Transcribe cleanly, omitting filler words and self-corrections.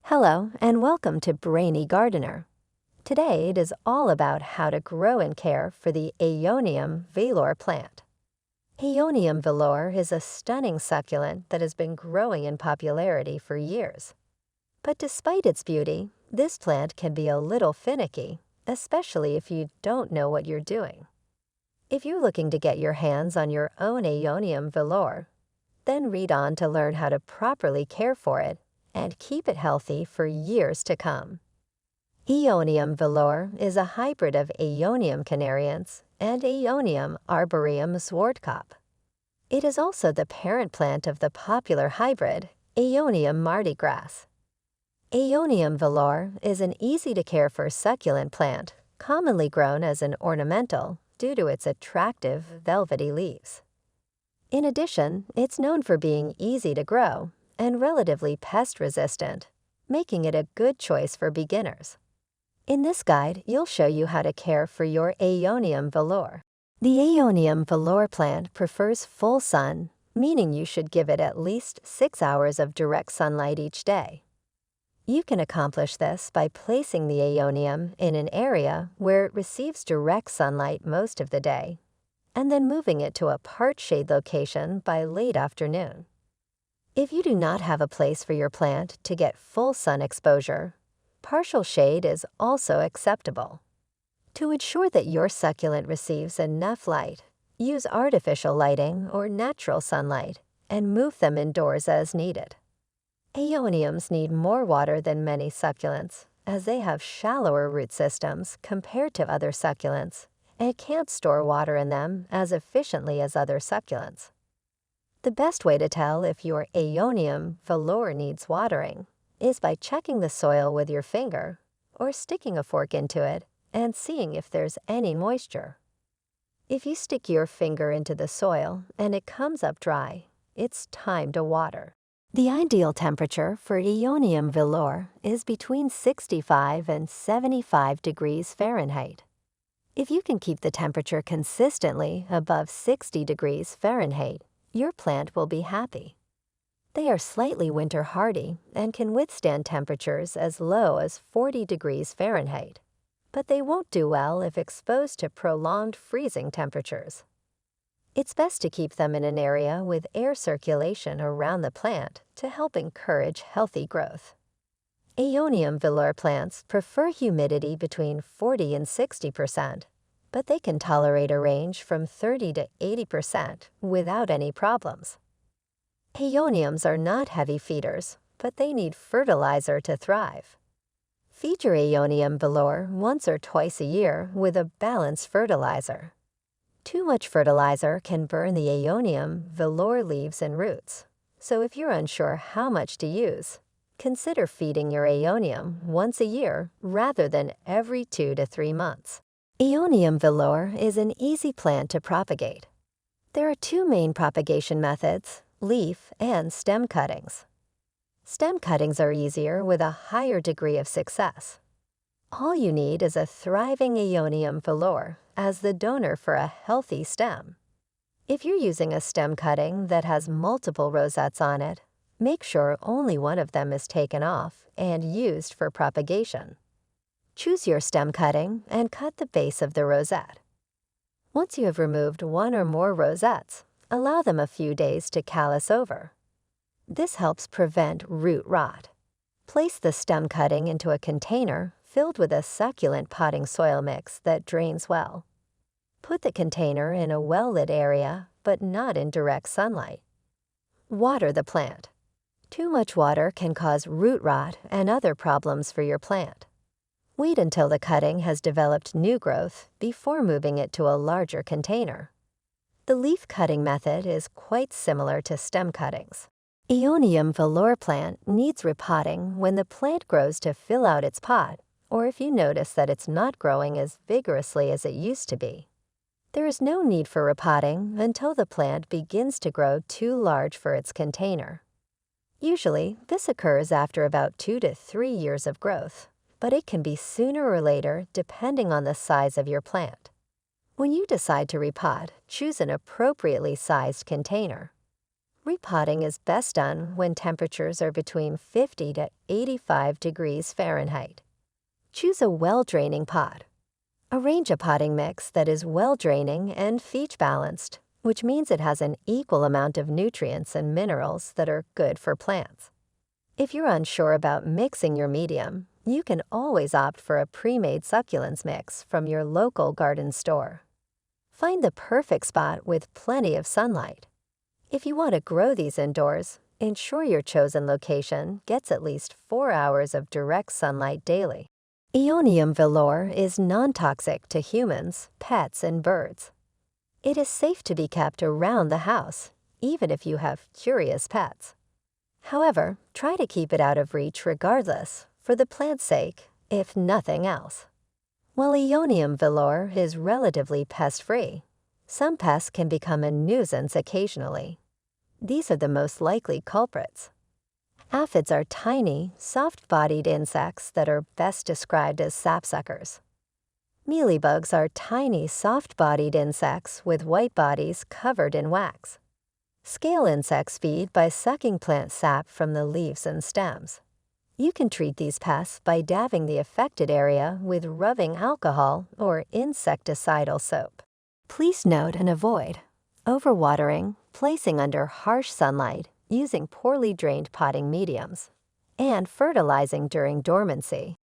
Hello and welcome to Brainy Gardener. Today it is all about how to grow and care for the Aeonium Velour plant. Aeonium Velour is a stunning succulent that has been growing in popularity for years. But despite its beauty, this plant can be a little finicky, especially if you don't know what you're doing. If you're looking to get your hands on your own Aeonium Velour, then read on to learn how to properly care for it and keep it healthy for years to come. Aeonium Velour is a hybrid of Aeonium canariense and Aeonium arboreum Zwartkop. It is also the parent plant of the popular hybrid Aeonium Mardi Gras. Aeonium Velour is an easy-to-care-for succulent plant, commonly grown as an ornamental due to its attractive, velvety leaves. In addition, it's known for being easy to grow and relatively pest-resistant, making it a good choice for beginners. In this guide, you'll show you how to care for your Aeonium Velour. The Aeonium Velour plant prefers full sun, meaning you should give it at least 6 hours of direct sunlight each day. You can accomplish this by placing the Aeonium in an area where it receives direct sunlight most of the day, and then moving it to a part-shade location by late afternoon. If you do not have a place for your plant to get full sun exposure, partial shade is also acceptable. To ensure that your succulent receives enough light, use artificial lighting or natural sunlight and move them indoors as needed. Aeoniums need more water than many succulents, as they have shallower root systems compared to other succulents and can't store water in them as efficiently as other succulents. The best way to tell if your Aeonium Velour needs watering is by checking the soil with your finger or sticking a fork into it and seeing if there's any moisture. If you stick your finger into the soil and it comes up dry, it's time to water. The ideal temperature for Aeonium Velour is between 65 and 75 degrees Fahrenheit. If you can keep the temperature consistently above 60 degrees Fahrenheit, your plant will be happy. They are slightly winter hardy and can withstand temperatures as low as 40 degrees Fahrenheit, but they won't do well if exposed to prolonged freezing temperatures. It's best to keep them in an area with air circulation around the plant to help encourage healthy growth. Aeonium Velour plants prefer humidity between 40 and 60%, but they can tolerate a range from 30 to 80% without any problems. Aeoniums are not heavy feeders, but they need fertilizer to thrive. Feed your Aeonium Velour once or twice a year with a balanced fertilizer. Too much fertilizer can burn the Aeonium Velour leaves and roots, so if you're unsure how much to use, consider feeding your Aeonium once a year rather than every 2 to 3 months. Aeonium Velour is an easy plant to propagate. There are 2 main propagation methods, leaf and stem cuttings. Stem cuttings are easier with a higher degree of success. All you need is a thriving Aeonium Velour as the donor for a healthy stem. If you're using a stem cutting that has multiple rosettes on it, make sure only one of them is taken off and used for propagation. Choose your stem cutting and cut the base of the rosette. Once you have removed one or more rosettes, allow them a few days to callus over. This helps prevent root rot. Place the stem cutting into a container filled with a succulent potting soil mix that drains well. Put the container in a well-lit area, but not in direct sunlight. Water the plant. Too much water can cause root rot and other problems for your plant. Wait until the cutting has developed new growth before moving it to a larger container. The leaf cutting method is quite similar to stem cuttings. Aeonium Velour plant needs repotting when the plant grows to fill out its pot, or if you notice that it's not growing as vigorously as it used to be. There is no need for repotting until the plant begins to grow too large for its container. Usually, this occurs after about 2 to 3 years of growth, but it can be sooner or later depending on the size of your plant. When you decide to repot, choose an appropriately sized container. Repotting is best done when temperatures are between 50 to 85 degrees Fahrenheit. Choose a well-draining pot. Arrange a potting mix that is well-draining and pH-balanced, which means it has an equal amount of nutrients and minerals that are good for plants. If you're unsure about mixing your medium, you can always opt for a pre-made succulents mix from your local garden store. Find the perfect spot with plenty of sunlight. If you want to grow these indoors, ensure your chosen location gets at least 4 hours of direct sunlight daily. Aeonium Velour is non-toxic to humans, pets, and birds. It is safe to be kept around the house, even if you have curious pets. However, try to keep it out of reach regardless, for the plant's sake, if nothing else. While Aeonium Velour is relatively pest-free, some pests can become a nuisance occasionally. These are the most likely culprits. Aphids are tiny, soft-bodied insects that are best described as sapsuckers. Mealybugs are tiny, soft-bodied insects with white bodies covered in wax. Scale insects feed by sucking plant sap from the leaves and stems. You can treat these pests by dabbing the affected area with rubbing alcohol or insecticidal soap. Please note and avoid overwatering, placing under harsh sunlight, using poorly drained potting mediums, and fertilizing during dormancy.